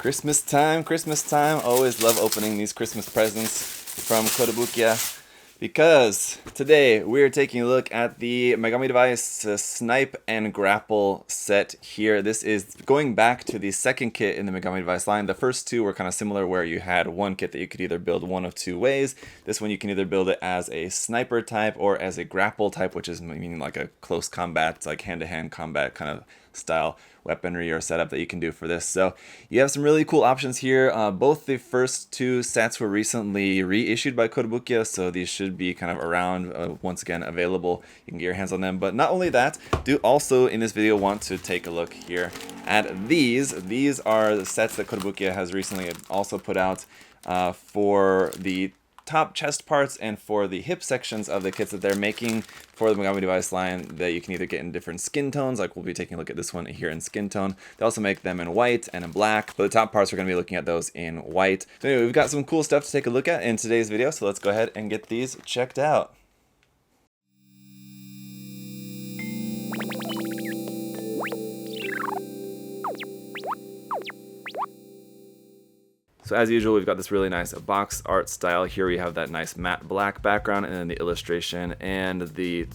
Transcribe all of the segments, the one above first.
Christmas time, Christmas time. Always love opening these Christmas presents from Kotobukiya because today we're taking a look at the Megami device Snipe and Grapple set here. This is going back to the second kit in the Megami device line. The first two were kind of similar where you had one kit that you could either build one of two ways. This one you can either build it as a sniper type or as a grapple type, which is meaning like a close combat, like hand-to-hand combat kind of style weaponry or setup that you can do for this. So you have some really cool options here. Both the first two sets were recently reissued by Kotobukiya, so these should be kind of around once again available. You can get your hands on them. But not only that, do also in this video want to take a look here at these. These are the sets that Kotobukiya has recently also put out for the top chest parts and for the hip sections of the kits that they're making for the Megami device line that you can either get in different skin tones, like we'll be taking a look at this one here in skin tone. They also make them in white and in black, but the top parts we're going to be looking at those in white. So anyway, we've got some cool stuff to take a look at in today's video, so let's go ahead and get these checked out. So as usual, we've got this really nice box art style. Here we have that nice matte black background and then the illustration, and the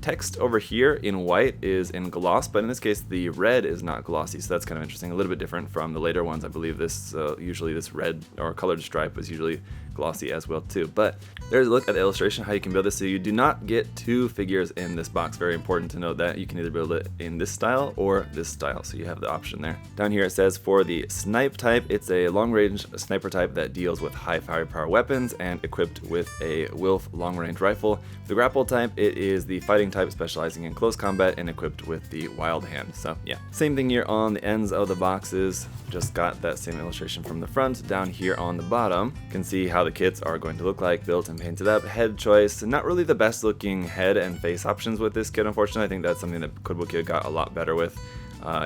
text over here in white is in gloss, but in this case the red is not glossy, so that's kind of interesting. A little bit different from the later ones. I believe this usually this red or colored stripe is usually glossy as well too. But there's a look at the illustration, how you can build this. So you do not get two figures in this box. Very important to note that you can either build it in this style or this style, so you have the option there. Down here it says for the snipe type, it's a long range sniper type that deals with high firepower weapons and equipped with a Wilf long range rifle. For the grapple type, it is the fighting type specializing in close combat and equipped with the wild hand. So yeah, same thing here on the ends of the boxes. Just got that same illustration from the front. Down here on the bottom, you can see how the kits are going to look like, built and painted up. Head choice, not really the best looking head and face options with this kit, unfortunately. I think that's something that Kotobukiya got a lot better with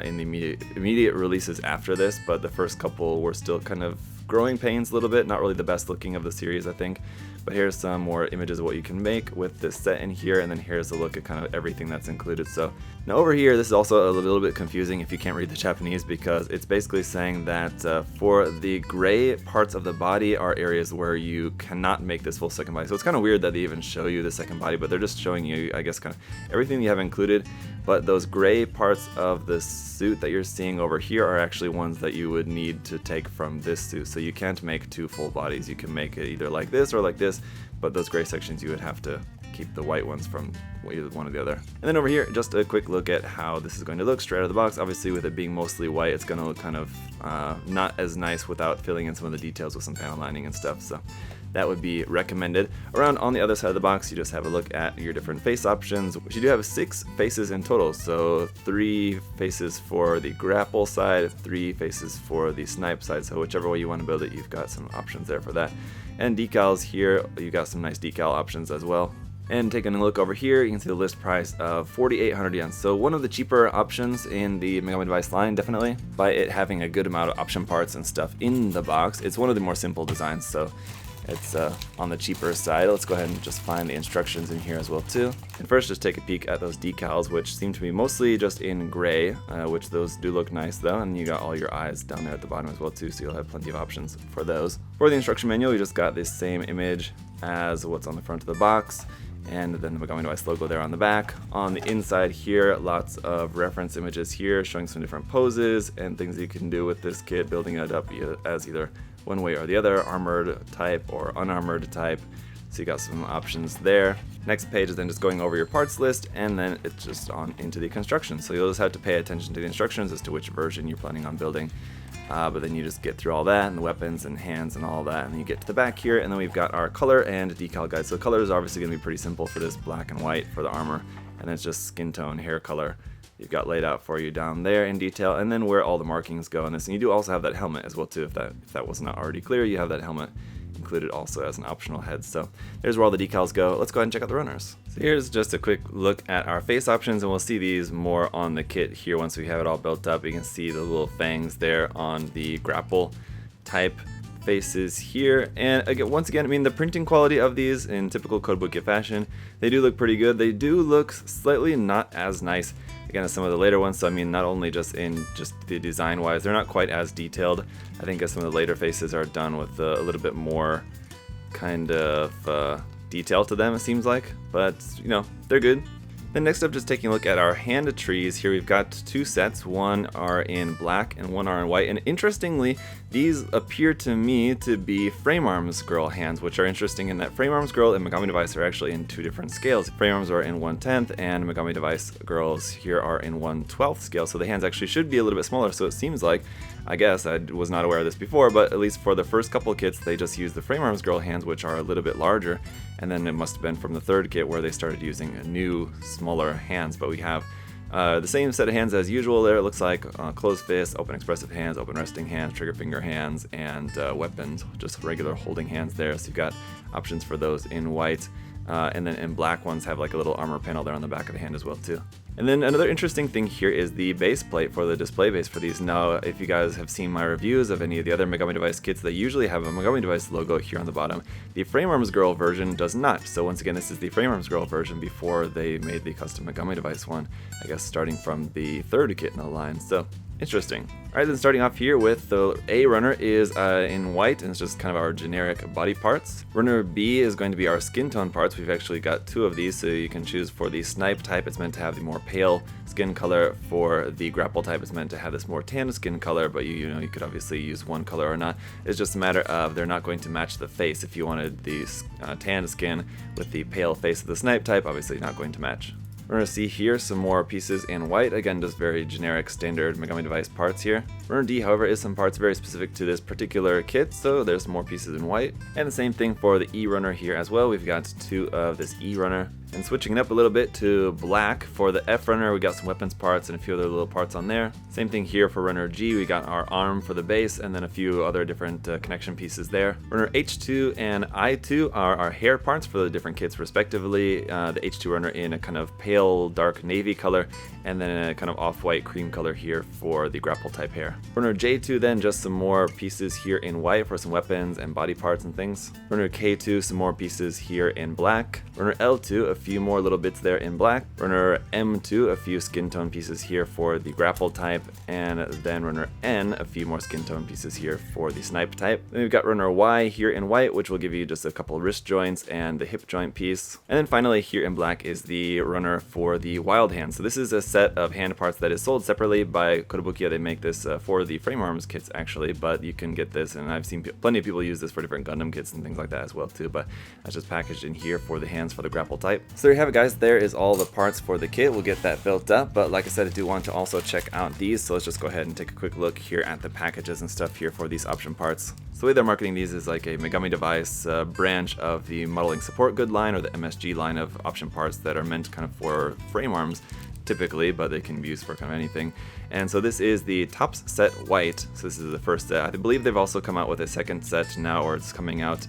in the immediate releases after this, but the first couple were still kind of growing pains a little bit, not really the best looking of the series, I think. But here's some more images of what you can make with this set in here, and then here's a look at kind of everything that's included. So now over here, this is also a little bit confusing if you can't read the Japanese, because it's basically saying that for the gray parts of the body are areas where you cannot make this full second body. So it's kind of weird that they even show you the second body, but they're just showing you, I guess, kind of everything you have included. But those gray parts of the suit that you're seeing over here are actually ones that you would need to take from this suit. So you can't make two full bodies. You can make it either like this or like this, but those gray sections you would have to keep the white ones from either one or the other. And then over here, just a quick look at how this is going to look straight out of the box. Obviously, with it being mostly white, it's going to look kind of not as nice without filling in some of the details with some panel lining and stuff. So that would be recommended. Around on the other side of the box, you just have a look at your different face options, which you do have 6 faces in total. So 3 faces for the grapple side, 3 faces for the snipe side. So whichever way you want to build it, you've got some options there for that. And decals here, you got some nice decal options as well. And taking a look over here, you can see the list price of 4,800 yen. So one of the cheaper options in the Megami device line, definitely, by it having a good amount of option parts and stuff in the box. It's one of the more simple designs, so it's on the cheaper side. Let's go ahead and just find the instructions in here as well too. And first, just take a peek at those decals, which seem to be mostly just in gray, which those do look nice though. And you got all your eyes down there at the bottom as well too, so you'll have plenty of options for those. For the instruction manual, you just got this same image as what's on the front of the box, and then the Megami device logo there on the back. On the inside here, lots of reference images here showing some different poses and things you can do with this kit, building it up as either one way or the other, armored type or unarmored type. So you got some options there. Next page is then just going over your parts list, and then it's just on into the construction. So you'll just have to pay attention to the instructions as to which version you're planning on building. But then you just get through all that, and the weapons and hands and all that, and then you get to the back here, and then we've got our color and decal guide. So color is obviously going to be pretty simple for this, black and white for the armor, and then it's just skin tone, hair color. You've got laid out for you down there in detail, and then where all the markings go in this. And you do also have that helmet as well too. If that was not already clear, you have that helmet included also as an optional head. So there's where all the decals go. Let's go ahead and check out the runners. So here's just a quick look at our face options, and we'll see these more on the kit here once we have it all built up. You can see the little fangs there on the grapple type faces here. And again, once again, I mean, the printing quality of these in typical Kotobukiya fashion, they do look pretty good. They do look slightly not as nice again as some of the later ones. So I mean, not only just in the design wise, they're not quite as detailed. I think as some of the later faces are done with a little bit more kind of detail to them, it seems like, but you know, they're good. Then next up, just taking a look at our hand trees. Here we've got two sets, one are in black and one are in white, and interestingly these appear to me to be Frame Arms Girl hands, which are interesting in that Frame Arms Girl and Megami Device are actually in two different scales. Frame Arms are in 1/10 and Megami Device girls here are in 1/12 scale, so the hands actually should be a little bit smaller. So it seems like, I guess I was not aware of this before, but at least for the first couple of kits they just used the Frame Arms Girl hands, which are a little bit larger, and then it must have been from the third kit where they started using new smaller hands. But we have the same set of hands as usual there. It looks like closed fist, open expressive hands, open resting hands, trigger finger hands, and weapons, just regular holding hands there. So you've got options for those in white, and then in black ones have like a little armor panel there on the back of the hand as well too. And then another interesting thing here is the base plate for the display base for these. Now, if you guys have seen my reviews of any of the other Megami Device kits, they usually have a Megami Device logo here on the bottom. The Frame Arms Girl version does not. So once again, this is the Frame Arms Girl version before they made the custom Megami Device one, I guess starting from the third kit in the line. So interesting. Alright, then starting off here with the A runner is in white, and it's just kind of our generic body parts. Runner B is going to be our skin tone parts. We've actually got two of these, so you can choose for the Snipe type. It's meant to have the more pale skin color. For the Grapple type, it's meant to have this more tan skin color, but you know, you could obviously use one color or not. It's just a matter of they're not going to match the face. If you wanted the tan skin with the pale face of the Snipe type, obviously not going to match. We're going to see here some more pieces in white, again just very generic standard Megami Device parts here. Runner D, however, is some parts very specific to this particular kit, so there's more pieces in white. And the same thing for the E runner here as well. We've got two of this E runner. And switching it up a little bit to black for the F runner, we got some weapons parts and a few other little parts on there. Same thing here for runner G, we got our arm for the base and then a few other different connection pieces there. Runner H2 and I2 are our hair parts for the different kits respectively. The H2 runner in a kind of pale dark navy color, and then a kind of off-white cream color here for the Grapple type hair. Runner J2 then just some more pieces here in white for some weapons and body parts and things. Runner K2 some more pieces here in black. Runner L2 a few more little bits there in black. Runner M2 a few skin tone pieces here for the Grapple type, and then runner N a few more skin tone pieces here for the Snipe type. Then we've got runner Y here in white, which will give you just a couple wrist joints and the hip joint piece. And then finally here in black is the runner for the Wild Hand. So this is a set of hand parts that is sold separately by Kotobukiya. They make this for the Frame Arms kits actually, but you can get this, and I've seen plenty of people use this for different Gundam kits and things like that as well too, but that's just packaged in here for the hands for the Grapple type. So there you have it, guys. There is all the parts for the kit. We'll get that built up, but like I said, I do want to also check out these, so let's just go ahead and take a quick look here at the packages and stuff here for these option parts. So the way they're marketing these is like a Megami Device branch of the Modeling Support Good line, or the MSG line of option parts that are meant kind of for frame arms typically, but they can be used for kind of anything. And so this is the Tops set white. So this is the first set. I believe they've also come out with a second set now, or it's coming out,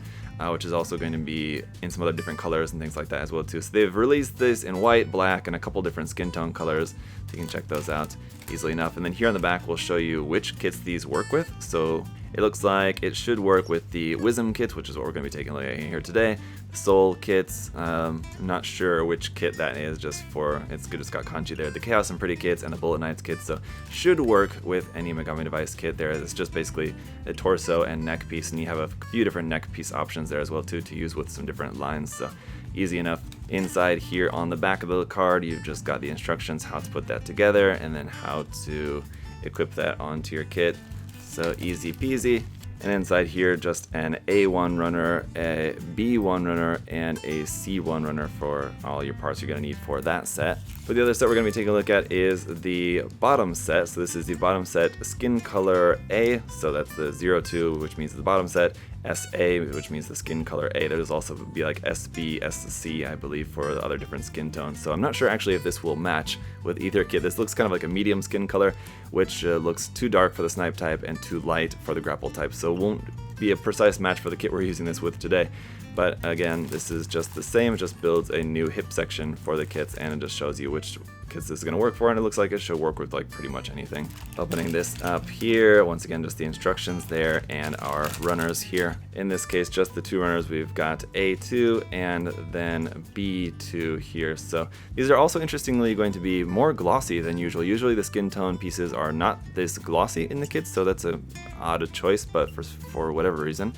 which is also going to be in some other different colors and things like that as well too. So they've released this in white, black, and a couple different skin tone colors. So you can check those out easily enough. And then here on the back, we'll show you which kits these work with. So it looks like it should work with the WISM kits, which is what we're going to be taking a look at here today. The Soul kits, I'm not sure which kit that is, just for, it's good it's got kanji there. The Chaos and Pretty kits and the Bullet Knights kits, so should work with any Megami Device kit there. It's just basically a torso and neck piece, and you have a few different neck piece options there as well too to use with some different lines, so easy enough. Inside here on the back of the card, you've just got the instructions how to put that together and then how to equip that onto your kit. So easy peasy. And inside here, just an A1 runner, a B1 runner, and a C1 runner for all your parts you're going to need for that set. For the other set we're going to be taking a look at is the bottom set. So this is the bottom set skin color A, so that's the 02, which means the bottom set, SA, which means the skin color A. There's also be like SB, SC, I believe, for the other different skin tones. So I'm not sure actually if this will match with either kit. This looks kind of like a medium skin color, which looks too dark for the Snipe type and too light for the Grapple type. So it won't be a precise match for the kit we're using this with today. But again, this is just the same. It just builds a new hip section for the kits, and it just shows you which kits this is going to work for, and it looks like it should work with like pretty much anything. Opening this up here, once again just the instructions there and our runners here. In this case, just the 2 runners. We've got A2 and then B2 here. So these are also interestingly going to be more glossy than usual. Usually the skin tone pieces are not this glossy in the kits, so that's an odd choice, but for whatever reason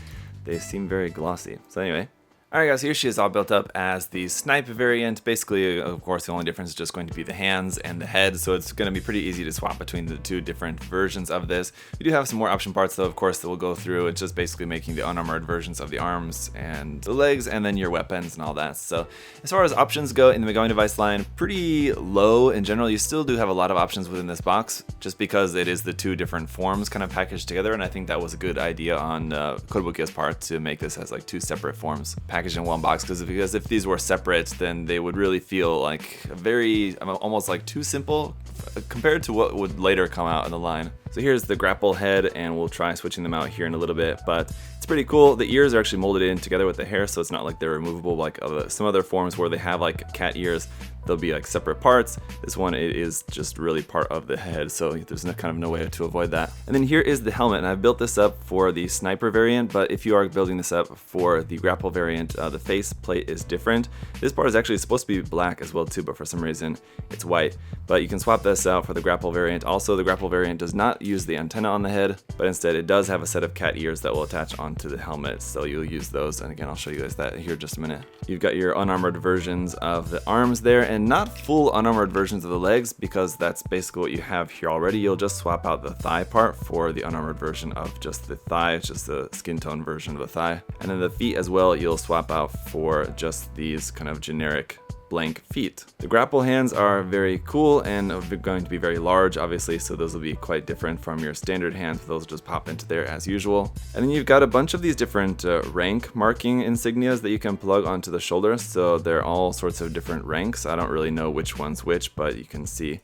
they seem very glossy. So anyway, alright guys, here she is all built up as the Snipe variant. Basically, of course, the only difference is just going to be the hands and the head, so it's going to be pretty easy to swap between the 2 different versions of this. We do have some more option parts though, of course, that we'll go through. It's just basically making the unarmored versions of the arms and the legs, and then your weapons and all that. So as far as options go in the Megami device line, pretty low in general. You still do have a lot of options within this box, just because it is the 2 different forms kind of packaged together, and I think that was a good idea on Kotobukiya's part to make this as like 2 separate forms packaged in one box, because if these were separate, then they would really feel like very almost like too simple compared to what would later come out in the line. So here's the grapple head, and we'll try switching them out here in a little bit, but it's pretty cool. The ears are actually molded in together with the hair, so it's not like they're removable like some other forms where they have like cat ears. They'll be like separate parts. This one, it is just really part of the head, so there's no way to avoid that. And then here is the helmet, and I've built this up for the sniper variant, but if you are building this up for the grapple variant, the face plate is different. This part is actually supposed to be black as well too, but for some reason it's white. But you can swap this out for the grapple variant. Also, the grapple variant does not use the antenna on the head, but instead it does have a set of cat ears that will attach onto the helmet, so you'll use those. And again, I'll show you guys that here in just a minute. You've got your unarmored versions of the arms there, and not full unarmored versions of the legs, because that's basically what you have here already. You'll just swap out the thigh part for the unarmored version of just the thigh. It's just the skin tone version of the thigh. And then the feet as well, you'll swap out for just these kind of generic blank feet. The grapple hands are very cool and going to be very large, obviously, so those will be quite different from your standard hands. Those just pop into there as usual. And then you've got a bunch of these different rank marking insignias that you can plug onto the shoulder, so they're all sorts of different ranks. I don't really know which one's which, but you can see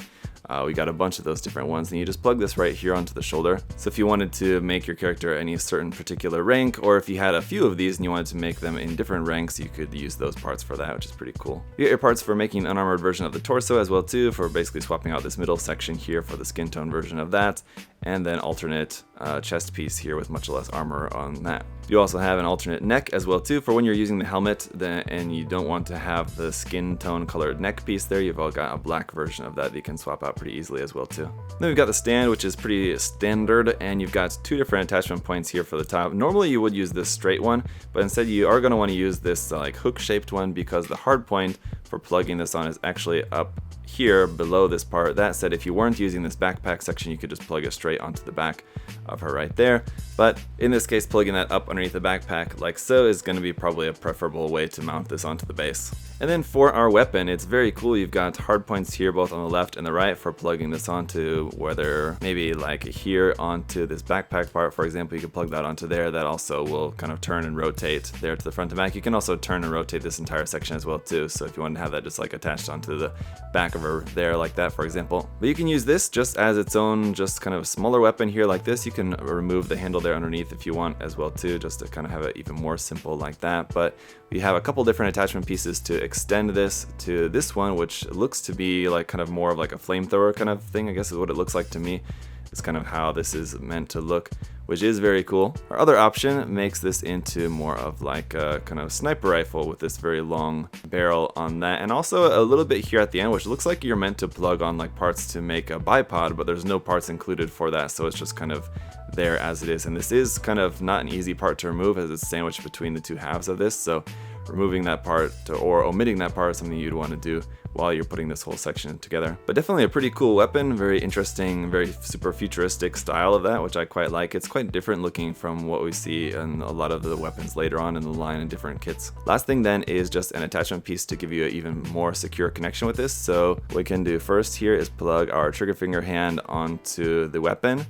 we got a bunch of those different ones, and you just plug this right here onto the shoulder. So if you wanted to make your character any certain particular rank, or if you had a few of these and you wanted to make them in different ranks, you could use those parts for that, which is pretty cool. You get your parts for making an unarmored version of the torso as well too, for basically swapping out this middle section here for the skin tone version of that, and then alternate chest piece here with much less armor on that. You also have an alternate neck as well too, for when you're using the helmet and you don't want to have the skin tone colored neck piece there. You've all got a black version of that you can swap out pretty easily as well too. Then we've got the stand, which is pretty standard, and you've got 2 different attachment points here for the top. Normally you would use this straight one, but instead you are going to want to use this like hook shaped one, because the hard point for plugging this on is actually up here below this part. That said, if you weren't using this backpack section, you could just plug it straight onto the back of her right there. But in this case, plugging that up underneath the backpack like so is going to be probably a preferable way to mount this onto the base. And then for our weapon, it's very cool. You've got hard points here both on the left and the right for plugging this onto, whether maybe like here onto this backpack part, for example, you can plug that onto there. That also will kind of turn and rotate there to the front and back. You can also turn and rotate this entire section as well too, so if you want to have that just like attached onto the back of her there like that, for example. But you can use this just as its own just kind of smaller weapon here like this. You can remove the handle there underneath if you want as well too, just to kind of have it even more simple like that. But we have a couple different attachment pieces to extend this to this one, which looks to be like kind of more of like a flamethrower kind of thing, I guess is what it looks like to me. It's kind of how this is meant to look, which is very cool. Our other option makes this into more of like a kind of sniper rifle with this very long barrel on that, and also a little bit here at the end, which looks like you're meant to plug on like parts to make a bipod, but there's no parts included for that, so it's just kind of there as it is. And this is kind of not an easy part to remove, as it's sandwiched between the 2 halves of this, so removing that part or omitting that part is something you'd want to do while you're putting this whole section together. But definitely a pretty cool weapon, very interesting, very super futuristic style of that, which I quite like. It's quite different looking from what we see in a lot of the weapons later on in the line in different kits. Last thing then is just an attachment piece to give you an even more secure connection with this. So what we can do first here is plug our trigger finger hand onto the weapon,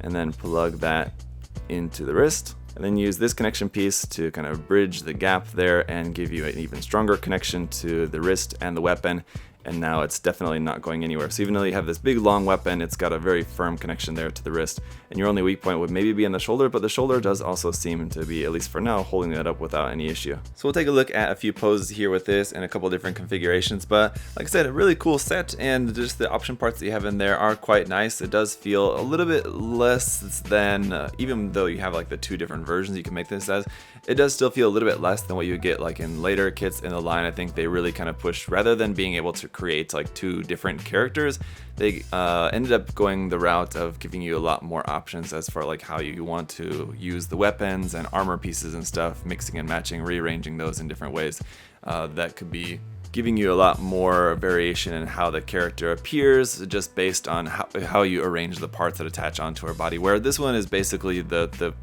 and then plug that into the wrist. And then use this connection piece to kind of bridge the gap there and give you an even stronger connection to the wrist and the weapon. and now it's definitely not going anywhere. So even though you have this big long weapon, it's got a very firm connection there to the wrist, and your only weak point would maybe be in the shoulder, but the shoulder does also seem to be, at least for now, holding that up without any issue. So we'll take a look at a few poses here with this and a couple different configurations, but like I said, a really cool set, and just the option parts that you have in there are quite nice. It does feel a little bit less than, even though you have like the two different versions you can make this as, it does still feel a little bit less than what you get like in later kits in the line. I think they really kind of pushed, rather than being able to create like two different characters, they ended up going the route of giving you a lot more options as far like how you want to use the weapons and armor pieces and stuff, mixing and matching, rearranging those in different ways. That could be giving you a lot more variation in how the character appears just based on how you arrange the parts that attach onto her body, where this one is basically the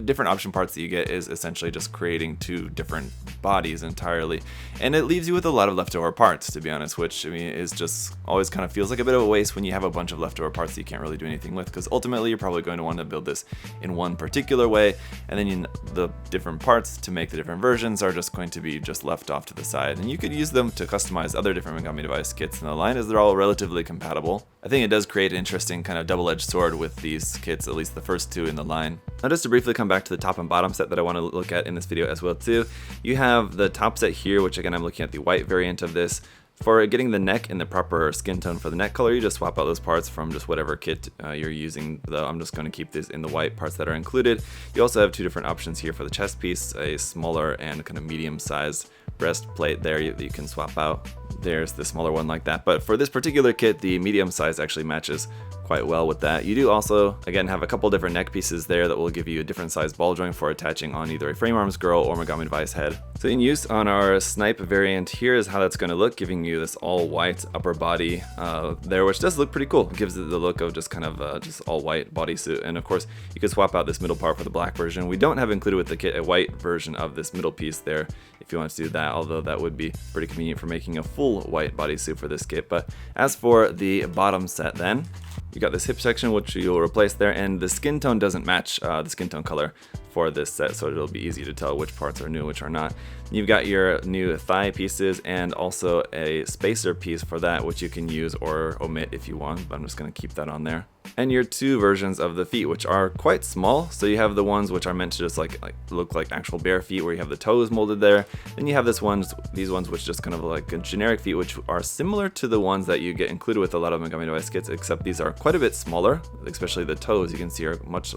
different option parts that you get is essentially just creating two different bodies entirely, and it leaves you with a lot of leftover parts, to be honest, which I mean is just always kind of feels like a bit of a waste when you have a bunch of leftover parts that you can't really do anything with, because ultimately you're probably going to want to build this in one particular way, and then the different parts to make the different versions are just going to be just left off to the side, and you could use them to customize other different Megami device kits in the line, as they're all relatively compatible. I think it does create an interesting kind of double-edged sword with these kits, at least the first two in the line. Now just to briefly come back to the top and bottom set that I want to look at in this video as well too, you have the top set here, which again I'm looking at the white variant of this. For getting the neck in the proper skin tone for the neck color, you just swap out those parts from just whatever kit you're using, though I'm just going to keep this in the white parts that are included. You also have two different options here for the chest piece, a smaller and kind of medium sized breastplate there that you can swap out. There's the smaller one like that, but for this particular kit, the medium size actually matches quite well with that. You do also, again, have a couple different neck pieces there that will give you a different size ball joint for attaching on either a frame arms girl or Megami device head. So in use on our Snipe variant, here is how that's going to look, giving you this all white upper body there, which does look pretty cool. It gives it the look of just kind of just all white bodysuit, and of course you could swap out this middle part for the black version. We don't have included with the kit a white version of this middle piece there if you want to do that, although that would be pretty convenient for making a full white bodysuit for this kit. But as for the bottom set then, you got this hip section which you'll replace there, and the skin tone doesn't match the skin tone color for this set, so it'll be easy to tell which parts are new and which are not. You've got your new thigh pieces and also a spacer piece for that, which you can use or omit if you want, but I'm just going to keep that on there. And your two versions of the feet, which are quite small. So you have the ones which are meant to just like look like actual bare feet, where you have the toes molded there. Then you have these ones which just kind of like a generic feet, which are similar to the ones that you get included with a lot of Megami device kits, except these are quite a bit smaller, especially the toes you can see are much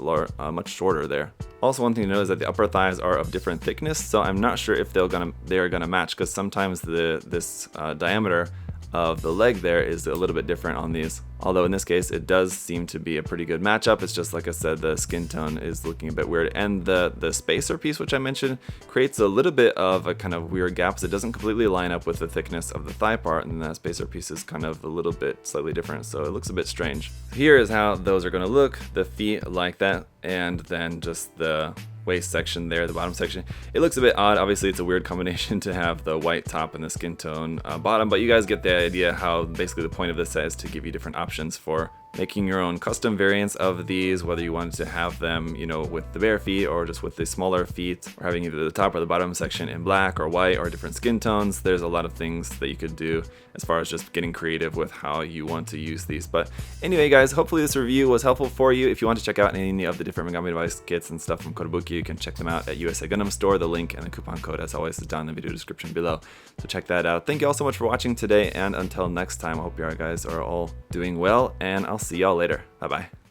shorter there. Also, one thing to know is that the upper thighs are of different thickness, so I'm not sure if they're gonna match, because sometimes this diameter of the leg there is a little bit different on these. Although in this case it does seem to be a pretty good matchup. It's just like I said, the skin tone is looking a bit weird, and the spacer piece which I mentioned creates a little bit of a kind of weird gap, so it doesn't completely line up with the thickness of the thigh part, and that spacer piece is kind of a little bit slightly different, so it looks a bit strange. Here is how those are going to look, the feet like that, and then just the waist section there, the bottom section. It looks a bit odd. Obviously it's a weird combination to have the white top and the skin tone bottom, but you guys get the idea how basically the point of this set is to give you different options for making your own custom variants of these, whether you wanted to have them, you know, with the bare feet or just with the smaller feet, or having either the top or the bottom section in black or white or different skin tones. There's a lot of things that you could do as far as just getting creative with how you want to use these. But anyway guys, hopefully this review was helpful for you. If you want to check out any of the different Megami device kits and stuff from Kotobukiya, you can check them out at USA Gundam Store. The link and the coupon code, as always, is down in the video description below, so check that out. Thank you all so much for watching today, and until next time, I hope you guys are all doing well, and I'll see y'all later. Bye bye.